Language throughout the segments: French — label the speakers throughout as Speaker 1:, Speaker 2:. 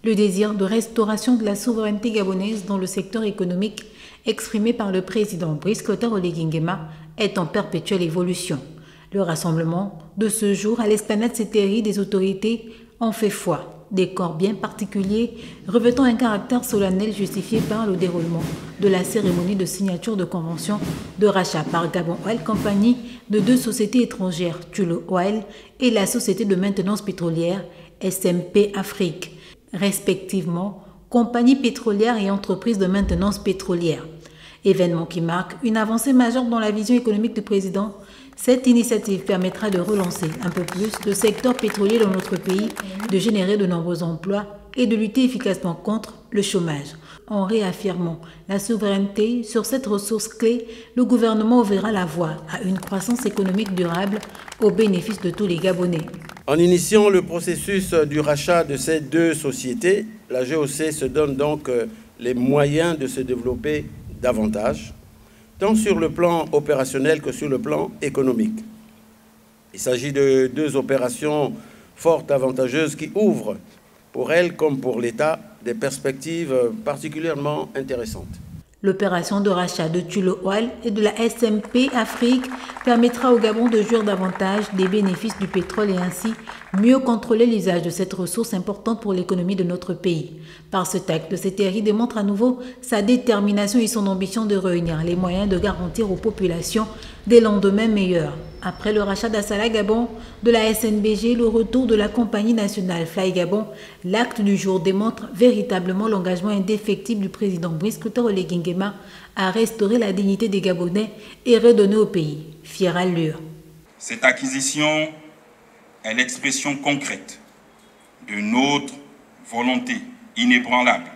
Speaker 1: le désir de restauration de la souveraineté gabonaise dans le secteur économique exprimé par le président Brice Clotaire Oligui Nguema est en perpétuelle évolution. Le rassemblement de ce jour à l'esplanade Sétéri des autorités en fait foi. Décor bien particulier, revêtant un caractère solennel justifié par le déroulement de la cérémonie de signature de convention de rachat par Gabon Oil Company de deux sociétés étrangères, Tullow Oil et la société de maintenance pétrolière SMP Afrique, respectivement compagnie pétrolière et entreprise de maintenance pétrolière. Événement qui marque une avancée majeure dans la vision économique du président. Cette initiative permettra de relancer un peu plus le secteur pétrolier dans notre pays, de générer de nombreux emplois et de lutter efficacement contre le chômage. En réaffirmant la souveraineté sur cette ressource clé, le gouvernement ouvrira la voie à une croissance économique durable au bénéfice de tous les Gabonais.
Speaker 2: En initiant le processus du rachat de ces deux sociétés, la GOC se donne donc les moyens de se développer davantage, tant sur le plan opérationnel que sur le plan économique. Il s'agit de deux opérations fort avantageuses qui ouvrent, pour elles comme pour l'État, des perspectives particulièrement intéressantes.
Speaker 1: L'opération de rachat de Tullow Oil et de la SMP Afrique permettra au Gabon de jouir davantage des bénéfices du pétrole et ainsi mieux contrôler l'usage de cette ressource importante pour l'économie de notre pays. Par ce acte, le Sétéri démontre à nouveau sa détermination et son ambition de réunir les moyens de garantir aux populations des lendemains meilleurs. Après le rachat d'Assala Gabon de la SNBG, le retour de la compagnie nationale Fly Gabon, l'acte du jour démontre véritablement l'engagement indéfectible du président Brice Clotaire Oligui Nguema à restaurer la dignité des Gabonais et redonner au pays fière allure.
Speaker 3: Cette acquisition est l'expression concrète de notre volonté inébranlable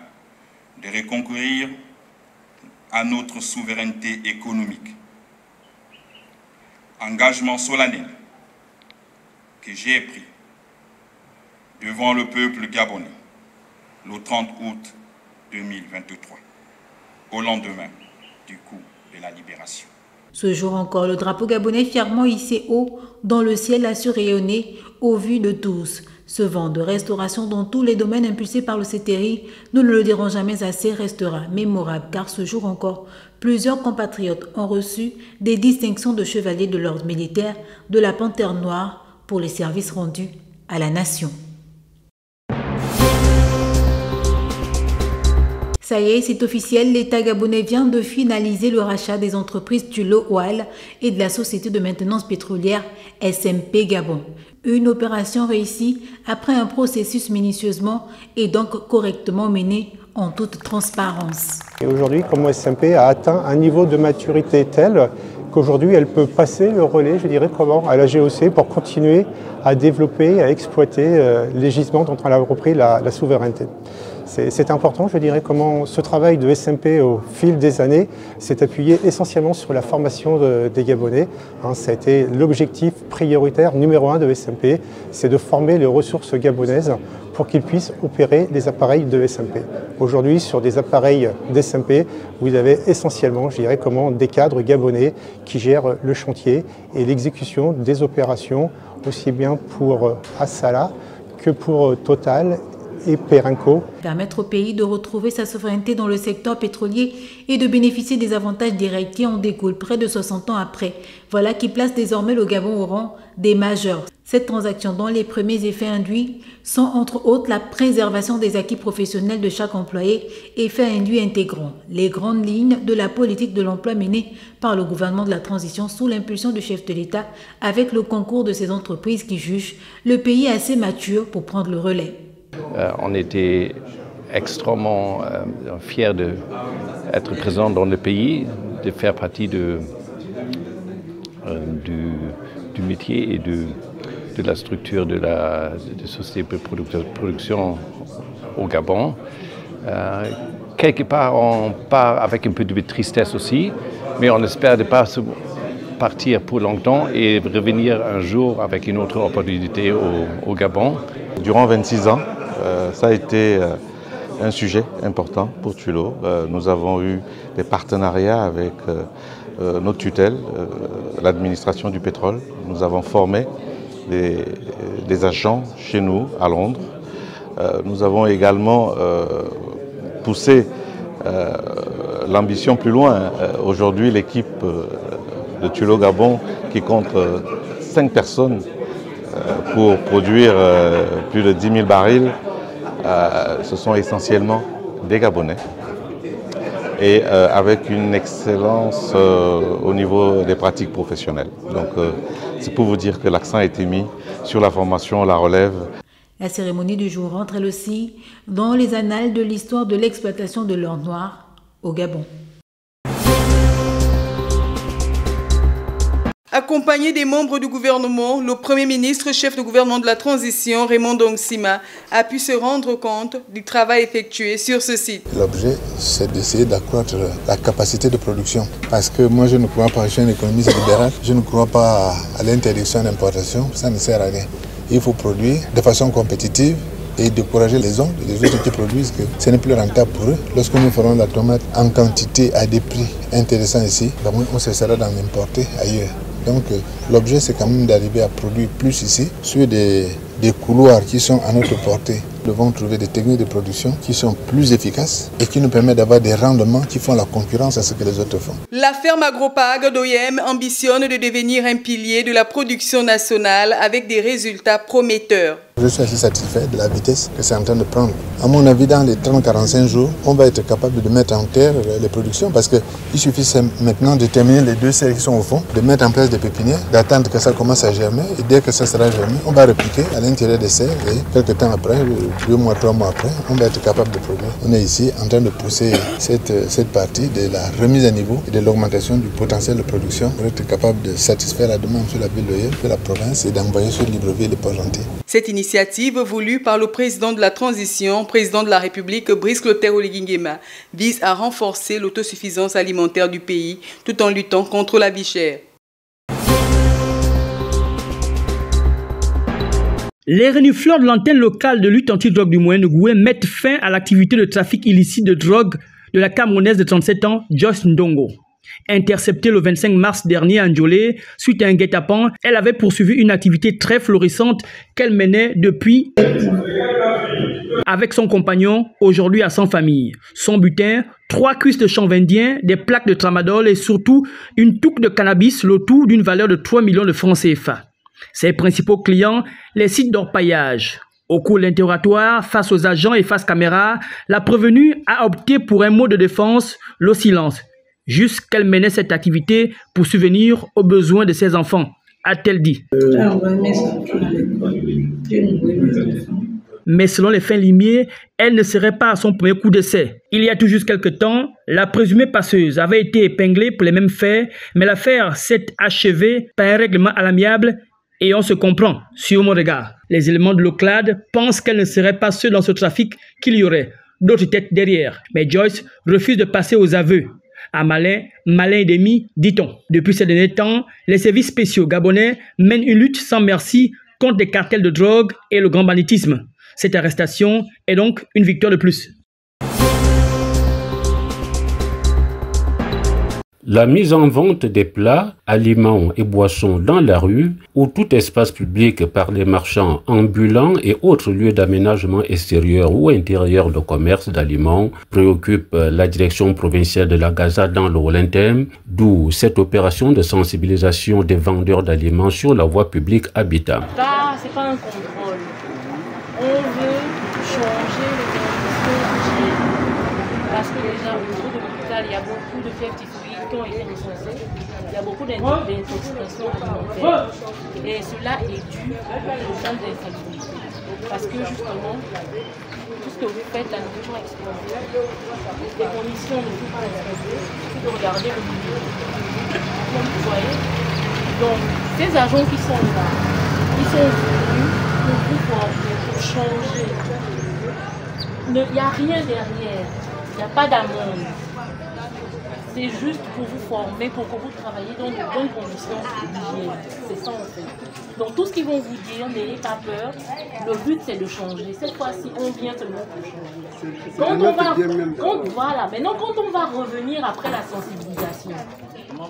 Speaker 3: de recourir à notre souveraineté économique. Engagement solennel que j'ai pris devant le peuple gabonais le 30 août 2023, au lendemain du coup de la libération.
Speaker 1: Ce jour encore, le drapeau gabonais fièrement hissé haut dans le ciel a su rayonner au vu de tous. Ce vent de restauration dans tous les domaines impulsé par le Sétéri, nous ne le dirons jamais assez, restera mémorable car ce jour encore, plusieurs compatriotes ont reçu des distinctions de chevalier de l'ordre militaire de la Panthère Noire pour les services rendus à la nation. Ça y est, c'est officiel, l'État gabonais vient de finaliser le rachat des entreprises Tullow Oil et de la société de maintenance pétrolière SMP Gabon. Une opération réussie après un processus minutieusement et donc correctement mené en toute transparence.
Speaker 4: Et aujourd'hui, comme SMP a atteint un niveau de maturité tel qu'aujourd'hui elle peut passer le relais, je dirais, à la GOC pour continuer à développer, à exploiter les gisements dont elle a repris la souveraineté. C'est important, je dirais, comment ce travail de SMP au fil des années s'est appuyé essentiellement sur la formation des Gabonais. Ça a été l'objectif prioritaire numéro 1 de SMP, c'est de former les ressources gabonaises pour qu'ils puissent opérer les appareils de SMP. Aujourd'hui, sur des appareils d'SMP, vous avez essentiellement, je dirais, des cadres gabonais qui gèrent le chantier et l'exécution des opérations, aussi bien pour Assala que pour Total et Perenco.
Speaker 1: Permettre au pays de retrouver sa souveraineté dans le secteur pétrolier et de bénéficier des avantages directs qui en découlent près de 60 ans après. Voilà qui place désormais le Gabon au rang des majeurs. Cette transaction dont les premiers effets induits sont entre autres la préservation des acquis professionnels de chaque employé, effet induit intégrant les grandes lignes de la politique de l'emploi menée par le gouvernement de la transition sous l'impulsion du chef de l'État avec le concours de ces entreprises qui jugent le pays assez mature pour prendre le relais.
Speaker 5: On était extrêmement fiers d'être présents dans le pays, de faire partie du métier et de la structure de la société de production au Gabon. Quelque part, on part avec un peu de tristesse aussi, mais on espère ne pas partir pour longtemps et revenir un jour avec une autre opportunité au Gabon.
Speaker 6: Durant 26 ans, ça a été un sujet important pour Tullow. Nous avons eu des partenariats avec notre tutelle, l'administration du pétrole. Nous avons formé des agents chez nous à Londres. nous avons également poussé l'ambition plus loin. Aujourd'hui, l'équipe de Tulo Gabon, qui compte 5 personnes pour produire plus de 10 000 barils, ce sont essentiellement des Gabonais. Et avec une excellence au niveau des pratiques professionnelles. Donc c'est pour vous dire que l'accent a été mis sur la formation, la relève.
Speaker 1: La cérémonie du jour entre elle aussi dans les annales de l'histoire de l'exploitation de l'or noir au Gabon.
Speaker 7: Accompagné des membres du gouvernement, le Premier ministre, chef de gouvernement de la transition, Raymond Dongsima, a pu se rendre compte du travail effectué sur ce site.
Speaker 8: L'objet, c'est d'essayer d'accroître la capacité de production. Parce que moi, je ne crois pas, je suis un économiste libéral, je ne crois pas à l'interdiction d'importation, ça ne sert à rien. Il faut produire de façon compétitive et décourager les autres qui produisent, que ce n'est plus rentable pour eux. Lorsque nous ferons la tomate en quantité à des prix intéressants ici, on cessera d'en importer ailleurs. Donc l'objet, c'est quand même d'arriver à produire plus ici, sur des couloirs qui sont à notre portée. Nous devons trouver des techniques de production qui sont plus efficaces et qui nous permettent d'avoir des rendements qui font la concurrence à ce que les autres font.
Speaker 7: La ferme Agropag d'OIM ambitionne de devenir un pilier de la production nationale avec des résultats prometteurs.
Speaker 8: Je suis assez satisfait de la vitesse que c'est en train de prendre. À mon avis, dans les 30-45 jours, on va être capable de mettre en terre les productions parce qu'il suffit maintenant de terminer les 2 serres qui sont au fond, de mettre en place des pépinières, d'attendre que ça commence à germer et dès que ça sera germé, on va répliquer à l'intérieur des serres et quelques temps après, 2 mois, 3 mois après, on va être capable de produire. On est ici en train de pousser cette partie de la remise à niveau et de l'augmentation du potentiel de production pour être capable de satisfaire la demande sur la ville de Yel, sur la province et d'envoyer sur Libreville et Port-Gentil.
Speaker 7: Cette initiative voulue par le président de la transition, président de la République, Brice Clotaire Oligui Nguema, vise à renforcer l'autosuffisance alimentaire du pays tout en luttant contre la vie chère.
Speaker 9: Les renifleurs de l'antenne locale de lutte anti-drogue du Moyen-Ogooué mettent fin à l'activité de trafic illicite de drogue de la Camerounaise de 37 ans, Joyce Ndongo. Interceptée le 25 mars dernier à Ndjolé, suite à un guet-apens, elle avait poursuivi une activité très florissante qu'elle menait depuis avec son compagnon, aujourd'hui à sans famille. Son butin, 3 cuisses de chanvre indien, des plaques de tramadol et surtout une touque de cannabis, le tout d'une valeur de 3 millions de francs CFA. Ses principaux clients, les sites d'orpaillage. Au cours de l'interrogatoire, face aux agents et face caméra, la prévenue a opté pour un mot de défense, le silence, jusqu'elle menait cette activité pour subvenir aux besoins de ses enfants, a-t-elle dit. Mais selon les fins limiers, elle ne serait pas à son premier coup d'essai. Il y a tout juste quelques temps, la présumée passeuse avait été épinglée pour les mêmes faits, mais l'affaire s'est achevée par un règlement à l'amiable et on se comprend, sur mon regard. Les éléments de l'OCLAD pensent qu'elle ne serait pas seule dans ce trafic, qu'il y aurait d'autres têtes derrière. Mais Joyce refuse de passer aux aveux. À malin, malin et demi, dit-on. Depuis ces derniers temps, les services spéciaux gabonais mènent une lutte sans merci contre les cartels de drogue et le grand banditisme. Cette arrestation est donc une victoire de plus.
Speaker 10: La mise en vente des plats, aliments et boissons dans la rue ou tout espace public par les marchands ambulants et autres lieux d'aménagement extérieur ou intérieur de commerce d'aliments préoccupe la direction provinciale de la Gaza dans le Haut-Linthème, d'où cette opération de sensibilisation des vendeurs d'aliments sur la voie publique Habitat.
Speaker 11: Ça, c'est pas un contrôle. On veut changer les conditions parce que déjà au niveau de l'hôpital, il y a beaucoup de fièvres typhoïdes qui ont été recensées. Il y a beaucoup d'intoxications alimentaires. Et cela est dû au centre d'insalubrité. Parce que justement, tout ce que vous faites, la nourriture explosée, les conditions ne sont pas explosées, il faut regarder le milieu. Comme vous voyez, donc ces agents qui sont là, ils sont venus pour vous former, pour changer. Il n'y a rien derrière, il n'y a pas d'amende. C'est juste pour vous former, pour que vous travaillez dans de bonnes conditions d'hygiène. C'est ça en fait. Donc tout ce qu'ils vont vous dire, n'ayez pas peur. Le but c'est de changer. Cette fois-ci, on vient seulement pour changer. Voilà, maintenant quand on va revenir après la sensibilisation,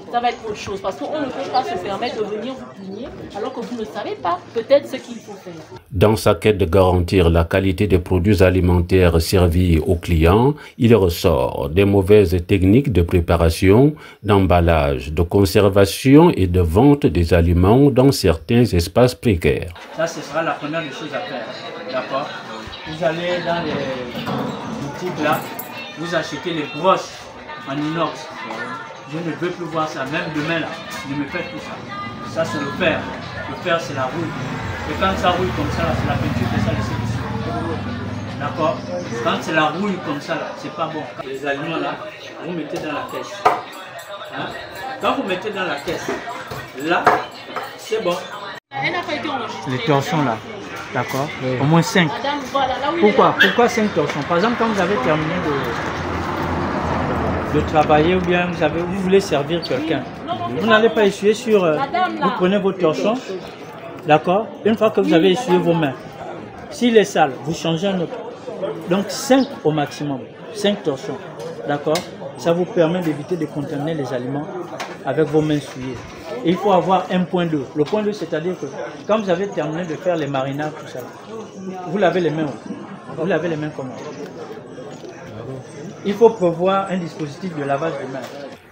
Speaker 11: ça va être autre chose. Parce qu'on ne peut pas se permettre de venir vous punir alors que vous ne savez pas peut-être ce qu'il faut faire.
Speaker 10: Dans sa quête de garantir la qualité des produits alimentaires servis aux clients, il ressort des mauvaises techniques de préparation, d'emballage, de conservation et de vente des aliments dans certains espaces précaires.
Speaker 9: Ça, ce sera la première des choses à faire. D'accord? Vous allez dans les boutiques là, vous achetez les brosses en inox. Je ne veux plus voir ça, même demain là, ne me faites plus ça. Ça, c'est le fer. Le fer, c'est la rouille. Et quand ça rouille comme ça, c'est la peinture que ça laisse dessus. D'accord? Quand c'est la rouille comme ça, c'est pas bon. Les aliments là, vous mettez dans la caisse. Hein? Quand vous mettez dans la caisse, là, c'est bon. Les torchons là, d'accord? Au moins 5. Pourquoi 5 torchons? Par exemple, quand vous avez terminé de travailler ou bien vous voulez servir quelqu'un, vous n'allez pas essuyer sur... vous prenez vos torchons, d'accord? Une fois que vous avez essuyé vos mains, s'il est sale, vous changez un autre. Donc 5 au maximum, 5 torchons, d'accord? Ça vous permet d'éviter de contaminer les aliments avec vos mains souillées. Et il faut avoir un point d'eau. Le point d'eau, c'est-à-dire que quand vous avez terminé de faire les marinades, tout ça, vous lavez les mains. Vous lavez les mains comment? Il faut prévoir un dispositif de lavage de mains.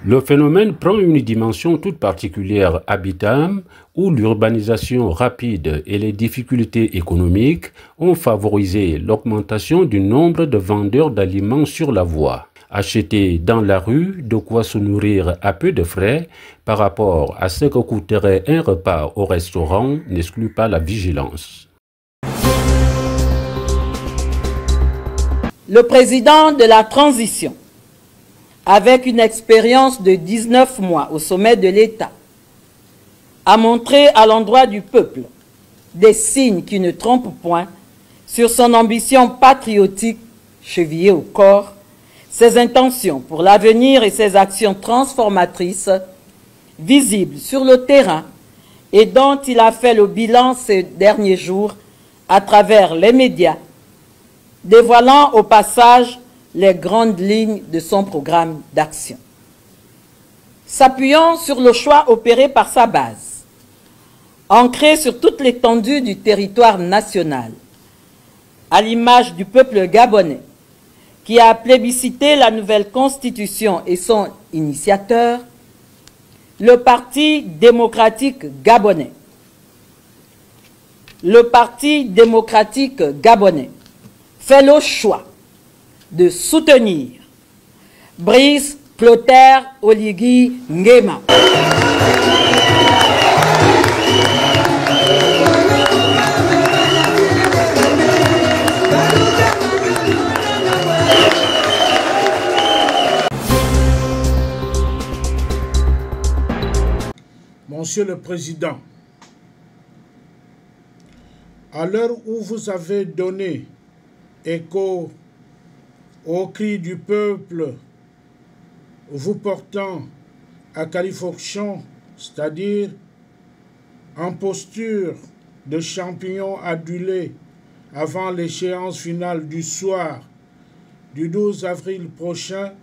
Speaker 10: Le phénomène prend une dimension toute particulière à Bitam, où l'urbanisation rapide et les difficultés économiques ont favorisé l'augmentation du nombre de vendeurs d'aliments sur la voie. Acheter dans la rue de quoi se nourrir à peu de frais par rapport à ce que coûterait un repas au restaurant n'exclut pas la vigilance.
Speaker 12: Le président de la transition, avec une expérience de 19 mois au sommet de l'État, a montré à l'endroit du peuple des signes qui ne trompent point sur son ambition patriotique chevillée au corps, ses intentions pour l'avenir et ses actions transformatrices visibles sur le terrain et dont il a fait le bilan ces derniers jours à travers les médias, dévoilant au passage les grandes lignes de son programme d'action. S'appuyant sur le choix opéré par sa base, ancré sur toute l'étendue du territoire national, à l'image du peuple gabonais, qui a plébiscité la nouvelle constitution et son initiateur, le Parti démocratique gabonais. Le Parti démocratique gabonais fait le choix de soutenir Brice Clotaire Oligui Nguema.
Speaker 13: Monsieur le Président, à l'heure où vous avez donné écho au cri du peuple, vous portant à califourchon, c'est-à-dire en posture de champignon adulé avant l'échéance finale du soir du 12 avril prochain,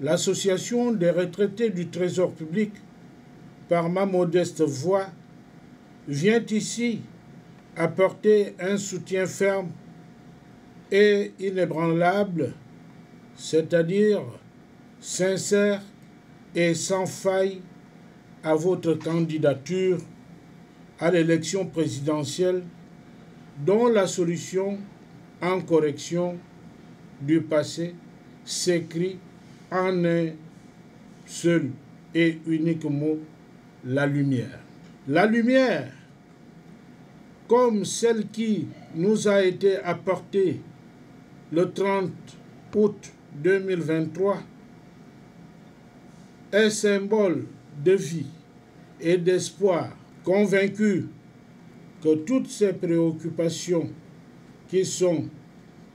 Speaker 13: l'Association des retraités du Trésor public, par ma modeste voix, vient ici apporter un soutien ferme et inébranlable, c'est-à-dire sincère et sans faille à votre candidature à l'élection présidentielle dont la solution en correction du passé s'écrit en un seul et unique mot: la lumière. La lumière, comme celle qui nous a été apportée le 30 août 2023, est symbole de vie et d'espoir, convaincu que toutes ces préoccupations qui sont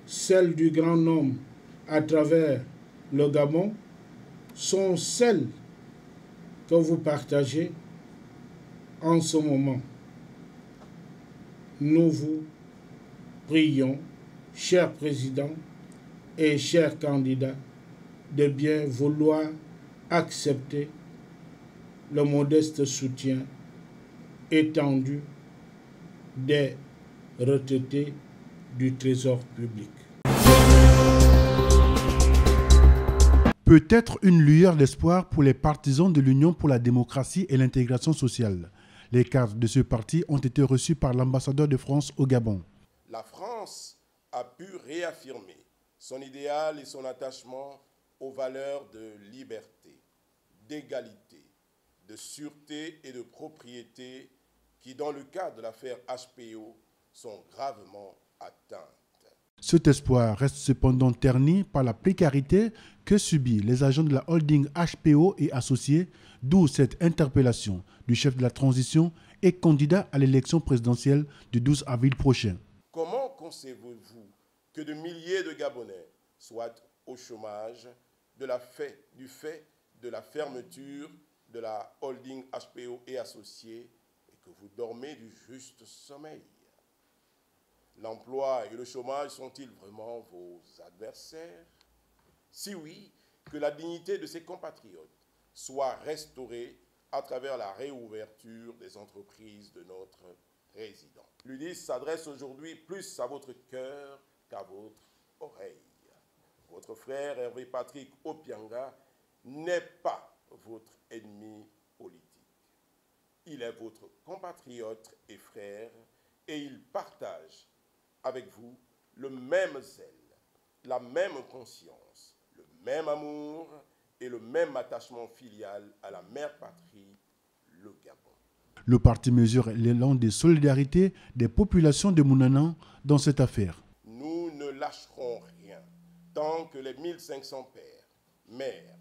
Speaker 13: celles du grand nombre à travers le Gabon sont celles que vous partagez en ce moment. Nous vous prions, cher président et chers candidats, de bien vouloir accepter le modeste soutien étendu dès retraités du Trésor public.
Speaker 14: Peut-être une lueur d'espoir pour les partisans de l'Union pour la démocratie et l'intégration sociale. Les cadres de ce parti ont été reçus par l'ambassadeur de France au Gabon.
Speaker 15: La France a pu réaffirmer son idéal et son attachement aux valeurs de liberté, d'égalité, de sûreté et de propriété qui, dans le cas de l'affaire HPO, sont gravement atteintes.
Speaker 14: Cet espoir reste cependant terni par la précarité que subissent les agents de la holding HPO et associés, d'où cette interpellation du chef de la transition et candidat à l'élection présidentielle du 12 avril prochain.
Speaker 15: Comment concevez-vous que de milliers de Gabonais soient au chômage du fait de la fermeture de la holding HPO et associés et que vous dormez du juste sommeil? L'emploi et le chômage sont-ils vraiment vos adversaires? Si oui, que la dignité de ces compatriotes soit restaurée à travers la réouverture des entreprises de notre président. L'UDIS s'adresse aujourd'hui plus à votre cœur qu'à votre oreille. Votre frère Hervé Patrick Opianga n'est pas votre ennemi politique. Il est votre compatriote et frère et il partage avec vous le même zèle, la même conscience, le même amour et le même attachement filial à la mère patrie, le Gabon.
Speaker 14: Le parti mesure l'élan de solidarité des populations de Mounana dans cette affaire.
Speaker 15: Nous ne lâcherons rien tant que les 1500 pères, mères,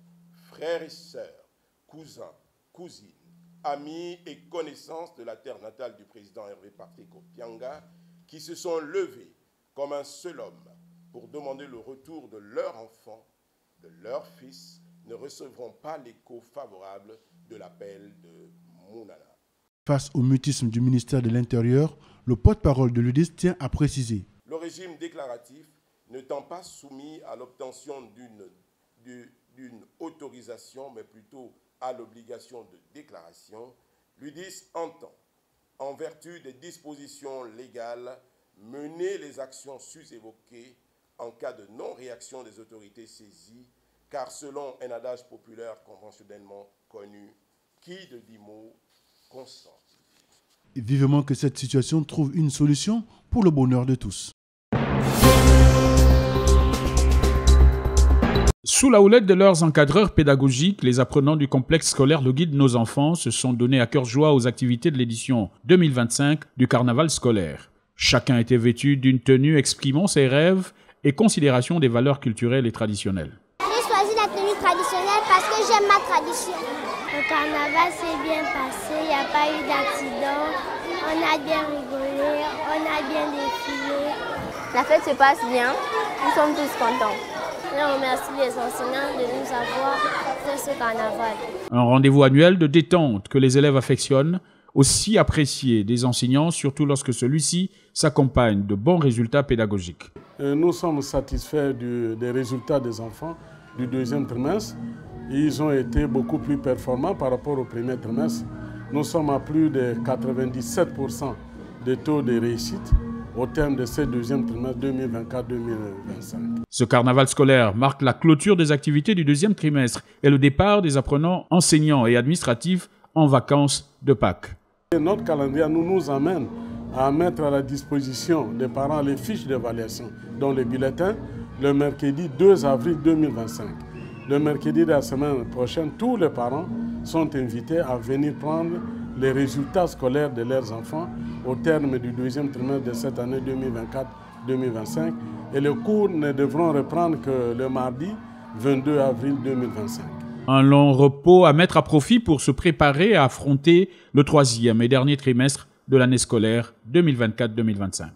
Speaker 15: frères et sœurs, cousins, cousines, amis et connaissances de la terre natale du président Hervé Patrick Opianga qui se sont levés comme un seul homme pour demander le retour de leur enfant, de leur fils, ne recevront pas l'écho favorable de l'appel de Mounana.
Speaker 14: Face au mutisme du ministère de l'Intérieur, le porte-parole de l'UDIS tient à préciser.
Speaker 15: Le régime déclaratif n'étant pas soumis à l'obtention d'une autorisation, mais plutôt à l'obligation de déclaration, l'UDIS entend, en vertu des dispositions légales, mener les actions sus-évoquées en cas de non-réaction des autorités saisies, car selon un adage populaire conventionnellement connu, qui de 10 mots consent.
Speaker 14: Vivement que cette situation trouve une solution pour le bonheur de tous.
Speaker 16: Sous la houlette de leurs encadreurs pédagogiques, les apprenants du complexe scolaire Le Guide Nos Enfants se sont donnés à cœur joie aux activités de l'édition 2025 du carnaval scolaire. Chacun était vêtu d'une tenue exprimant ses rêves et considération des valeurs culturelles et traditionnelles.
Speaker 17: J'ai choisi la tenue traditionnelle parce que j'aime ma tradition. Le carnaval s'est bien passé, il n'y a pas eu d'accident, on a bien rigolé, on a bien défilé.
Speaker 18: La fête se passe bien, nous sommes tous contents.
Speaker 17: Je remercie les enseignants de nous avoir fait ce carnaval.
Speaker 16: Un rendez-vous annuel de détente que les élèves affectionnent, aussi apprécié des enseignants, surtout lorsque celui-ci s'accompagne de bons résultats pédagogiques.
Speaker 19: Nous sommes satisfaits des résultats des enfants du deuxième trimestre. Ils ont été beaucoup plus performants par rapport au premier trimestre. Nous sommes à plus de 97% de taux de réussite au terme de ce deuxième trimestre 2024-2025.
Speaker 16: Ce carnaval scolaire marque la clôture des activités du deuxième trimestre et le départ des apprenants, enseignants et administratifs en vacances de Pâques.
Speaker 19: Notre calendrier nous amène à mettre à la disposition des parents les fiches d'évaluation, dont les bulletins, le mercredi 2 avril 2025. Le mercredi de la semaine prochaine, tous les parents sont invités à venir prendre les résultats scolaires de leurs enfants au terme du deuxième trimestre de cette année 2024-2025. Et les cours ne devront reprendre que le mardi 22 avril 2025.
Speaker 16: Un long repos à mettre à profit pour se préparer à affronter le troisième et dernier trimestre de l'année scolaire 2024-2025.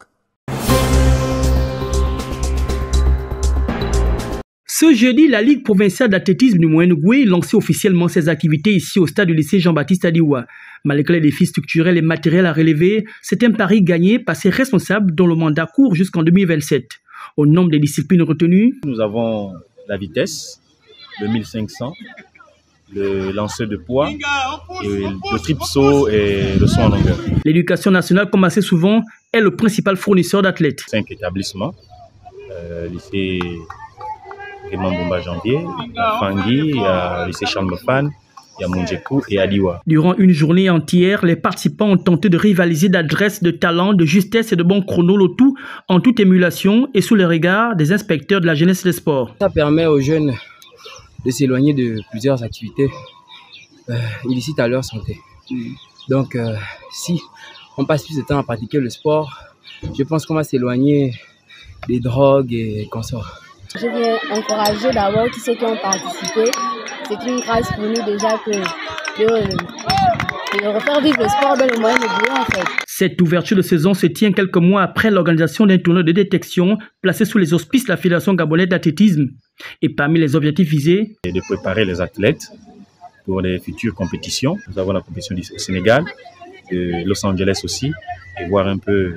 Speaker 9: Ce jeudi, la Ligue provinciale d'athlétisme du Moyen-Ogooué lançait officiellement ses activités ici au stade du lycée Jean-Baptiste Adiwa. Malgré les défis structurels et matériels à relever, c'est un pari gagné par ses responsables dont le mandat court jusqu'en 2027. Au nombre des disciplines retenues,
Speaker 20: nous avons la vitesse, le 1500, le lancer de poids, et le triple saut et le saut en longueur.
Speaker 9: L'éducation nationale, comme assez souvent, est le principal fournisseur d'athlètes.
Speaker 20: 5 établissements, lycée Raymond Boumba Janvier, Fangui, lycée Charles Mofan, il y a Mondjekou et Adiwa.
Speaker 9: Durant une journée entière, les participants ont tenté de rivaliser d'adresse, de talent, de justesse et de bons chronos, le tout en toute émulation et sous le regard des inspecteurs de la jeunesse et des sports.
Speaker 21: Ça permet aux jeunes de s'éloigner de plusieurs activités illicites à leur santé. Donc, si on passe plus de temps à pratiquer le sport, je pense qu'on va s'éloigner des drogues et consorts.
Speaker 22: Je viens encourager d'abord tous ceux qui ont participé. C'est une grâce pour nous déjà de refaire vivre le sport dans le moyen de Bouillon en fait.
Speaker 9: Cette ouverture de saison se tient quelques mois après l'organisation d'un tournoi de détection placé sous les auspices de la Fédération gabonaise d'athlétisme. Et parmi les objectifs visés,
Speaker 20: et de préparer les athlètes pour les futures compétitions. Nous avons la compétition du Sénégal, de Los Angeles aussi, et voir un peu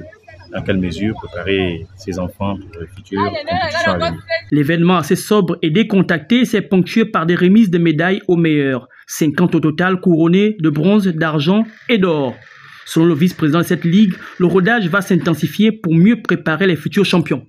Speaker 20: dans quelle mesure préparer ces enfants pour les futures compétitions à venir.
Speaker 9: L'événement assez sobre et décontracté s'est ponctué par des remises de médailles aux meilleurs. 50 au total, couronnés de bronze, d'argent et d'or. Selon le vice-président de cette ligue, le rodage va s'intensifier pour mieux préparer les futurs champions.